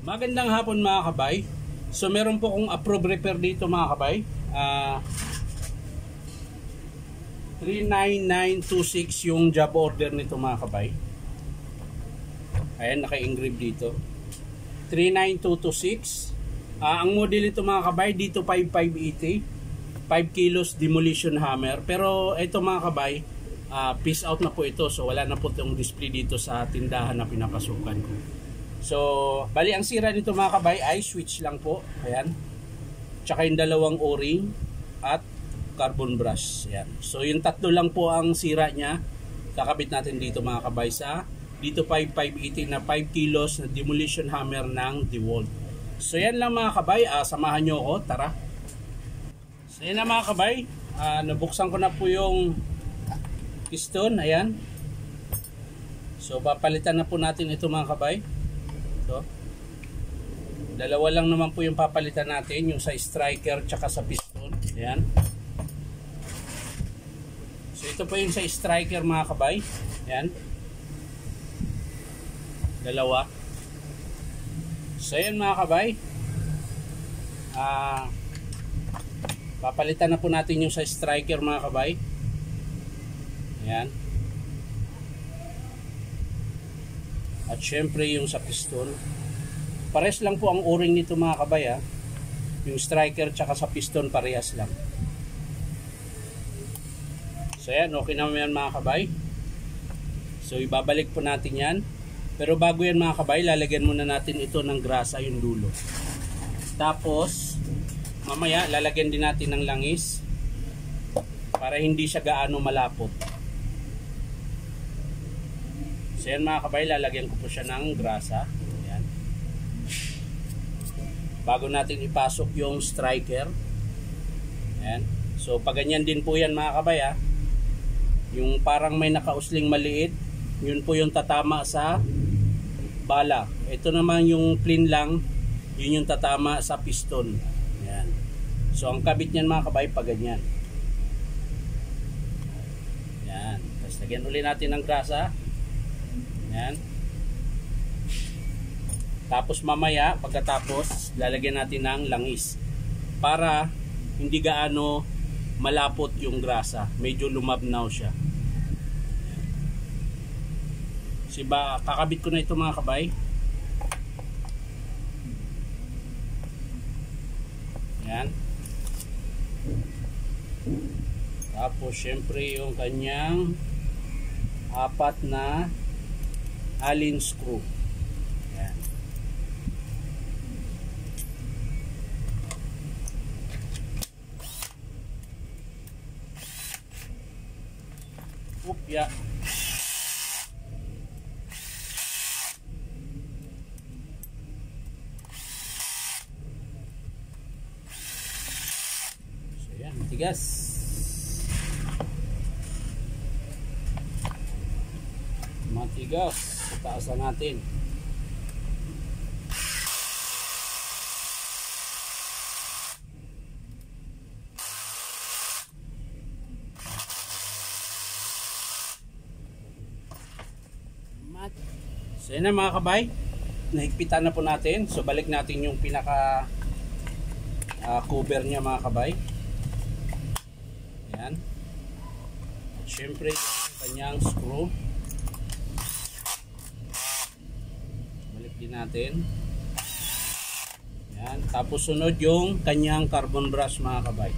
Magandang hapon mga kabay. So meron po akong approve repair dito mga kabay. 39926 yung job order nito mga kabay. Ayan, naka-engrave dito. 39226. Ang model nito mga kabay, dito 5580. 5 kilos demolition hammer. Pero ito mga kabay, piece out na po ito. So wala na po itong display dito sa tindahan na pinapasukan ko. So, bali ang sira nito mga kabay ay switch lang po. Ayan. Tsaka yung dalawang o-ring at carbon brush. Ayan. So, yung tatlo lang po ang sira niya. Kakabit natin dito mga kabay sa dito 5580 na 5 kilos na demolition hammer ng DeWalt. So, yan lang mga kabay. Samahan nyo ako. Tara. So, yan na mga kabay. Nabuksan ko na po yung piston. Ayan. So, papalitan na po natin ito mga kabay. So, dalawa lang naman po yung papalitan natin, yung sa striker tsaka sa piston. Ayan. So ito po yung sa striker mga kabay. Ayan. Dalawa. So ayan mga kabay. Papalitan na po natin yung sa striker mga kabay. Ayan. At syempre yung sa piston. Pares lang po ang o-ring nito mga kabay ha. Yung striker tsaka sa piston parehas lang. So yan, okay naman yan mga kabay. So ibabalik po natin yan. Pero bago yan mga kabay, lalagyan muna natin ito ng grasa yung dulo. Tapos mamaya lalagyan din natin ng langis para hindi siya gaano malapot. So yan mga kabay, lalagyan ko po siya ng grasa. Ayan. Bago natin ipasok yung striker. Ayan. So pag ganyan din po yan mga kabay ha. Yung parang may nakausling maliit, yun po yung tatama sa bala. Ito naman yung plain lang, yun yung tatama sa piston. Ayan. So ang kabit niyan mga kabay pag ganyan. Ayan. Tapos lagyan ulit natin ng grasa. Yan. Tapos mamaya pagkatapos lalagyan natin ng langis para hindi gaano malapot yung grasa, medyo lumabnaw siya. Siba kakabit ko na ito mga kabay. Yan. Tapos syempre yung kanyang apat na Allen screw. Ayan. Upya. So yan, matigas. Matigas. Taasan natin. So yun na mga kabay, nahigpitan na po natin. So balik natin yung pinaka cover nya mga kabay. Ayan. At syempre kanyang screw din natin. Yan. Tapos sunod yung kanyang carbon brush mga kabay.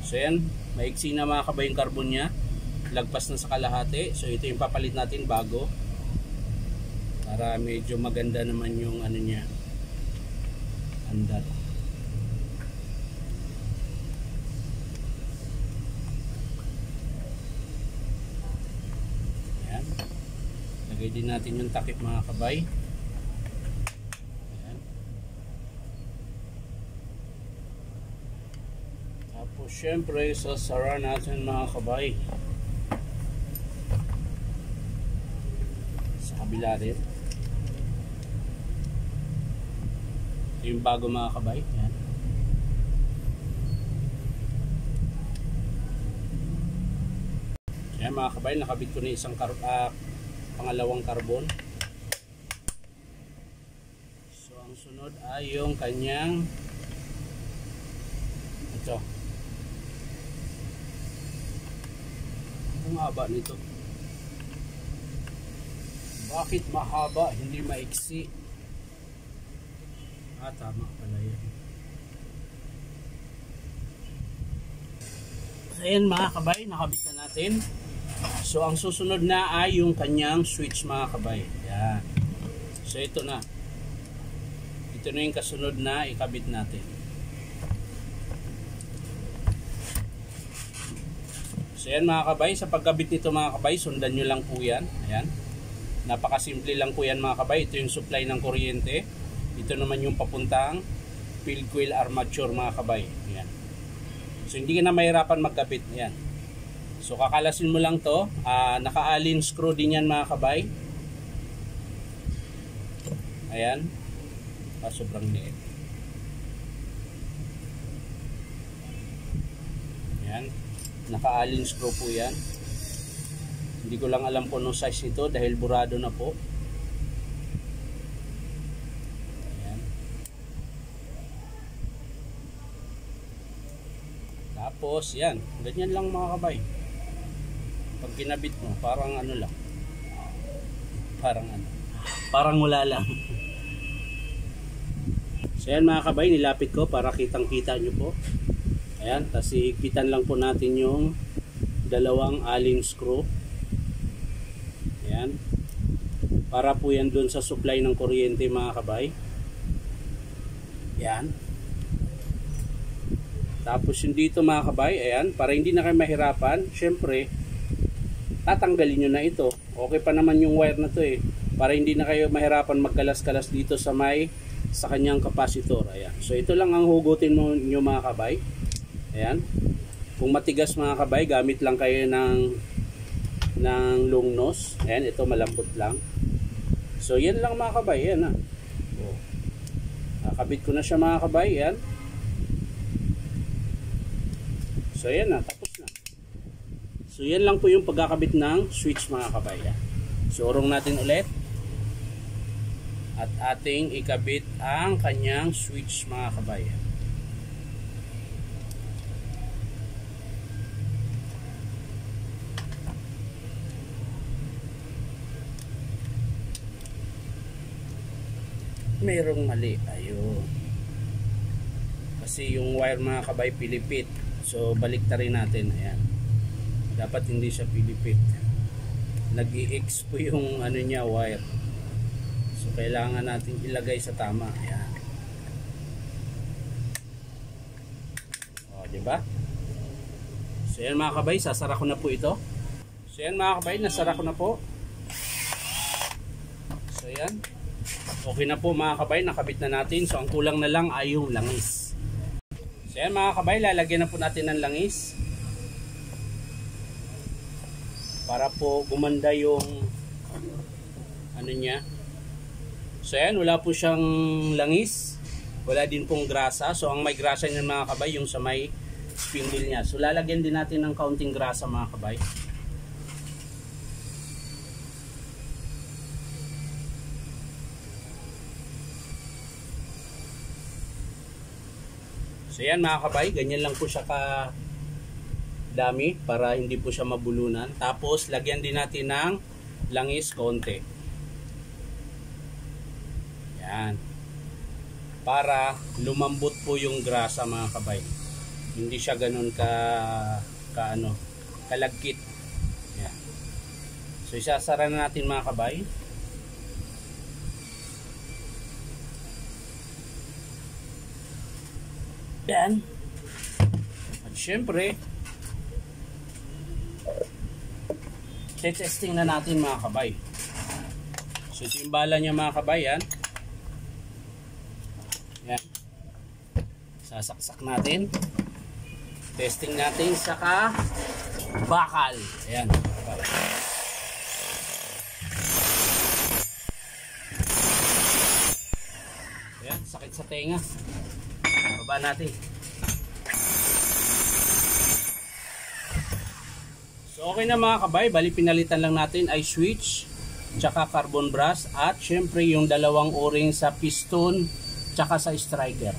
So yan, maiksi na mga kabay yung carbon nya. Lagpas na sa kalahati. So ito yung papalit natin bago. Para medyo maganda naman yung ano nya. Andar. Lagay din natin yung takip mga kabay. Ayan. Tapos syempre sasara natin mga kabay. Sa kabila rin. Ito yung bago mga kabay. Ayan. Ayan mga kabay, nakabit ko na isang pangalawang carbon. So ang sunod ay yung kanyang ito. Ang haba nito. Bakit mahaba, hindi maiksi? Tama pala yan. So ayan mga kabay, nakabit na natin. So ang susunod na ay yung kanyang switch mga kabay. Yan. So ito na. Ito na yung kasunod na ikabit natin. So yan mga kabay, sa pagkabit nito mga kabay, sundan nyo lang po yan. Ayan. Napakasimple lang po yan mga kabay. Ito yung supply ng kuryente. Ito naman yung papuntang field coil armature mga kabay. Ayan. So hindi ka na mahirapan magkabit. Ayan. So kakalasin mo lang to. Naka-allen screw din yan mga kabay. Ayan. Sobrang liit. Ayan. Naka-allen screw po yan. Hindi ko lang alam kung anong size ito dahil burado na po. Ayan. Tapos yan, ganyan lang mga kabay. Pag kinabit mo, parang ano lang. Parang wala lang. So yan mga kabay, nilapit ko para kitang-kita nyo po. Ayan, tapos ikitan lang po natin yung dalawang allen screw. Ayan. Para po yan dun sa supply ng kuryente mga kabay. Ayan. Tapos yung dito mga kabay, ayan, para hindi na kayo mahirapan, syempre, tatanggalin nyo na ito. Okay pa naman yung wire na to eh. Para hindi na kayo mahirapan magkalas-kalas dito sa sa kanyang kapasitor. Ayan. So ito lang ang hugutin mo nyo mga kabay. Ayan. Kung matigas mga kabay, gamit lang kayo ng long nose. Ayan, ito malambot lang. So yan lang mga kabay. Ayan na. Nakabit ko na siya mga kabay. Ayan. So ayan na, tapos na. So yan lang po yung pagkakabit ng switch mga kabay. Ayan. So urong natin ulit. At ating ikabit ang kanyang switch mga kabay. Merong mali. Ayun. Kasi yung wire mga kabay pilipit. So balik ta rin natin. Ayan. Dapat hindi siya pilipit. Nag-i-X po yung ano niya wire. So kailangan natin ilagay sa tama. Ayan. O, diba? So yan mga kabay, sasara ko na po ito. So yan mga kabay, nasara ko na po. So yan. Okay na po mga kabay, nakabit na natin. So ang kulang na lang ay yung langis. So yan mga kabay, lalagyan na po natin ng langis. Para po gumanda yung ano niya. So yan, wala po siyang langis. Wala din pong grasa. So ang may grasa niyan mga kabay, yung sa may spindle niya. So lalagyan din natin ng kaunting grasa mga kabay. So yan mga kabay, ganyan lang po siya ka dami para hindi po siya mabulunan. Tapos lagyan din natin ng langis konti. Yan. Para lumambot po yung grasa mga kabay. Hindi siya ganun kalagkit. Yan. So isasara na natin mga kabay. Yan. At syempre, testing na natin mga kabay. So ito yung bala niya mga kabay. Yan. Yan. Sasaksak natin. Testing natin saka bakal. Ayan. Ayan, sakit sa tenga. Baba natin. So okay na mga kabay, bali pinalitan lang natin ay switch. tsaka carbon brass, at syempre yung dalawang o-ring sa piston tsaka sa striker.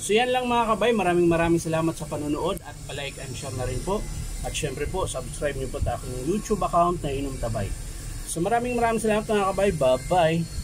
So yan lang mga kabay, maraming salamat sa panonood at palike and share na rin po. At syempre po, subscribe niyo po sa aking YouTube account na Inom Tabay. So maraming salamat mga kabay, bye bye.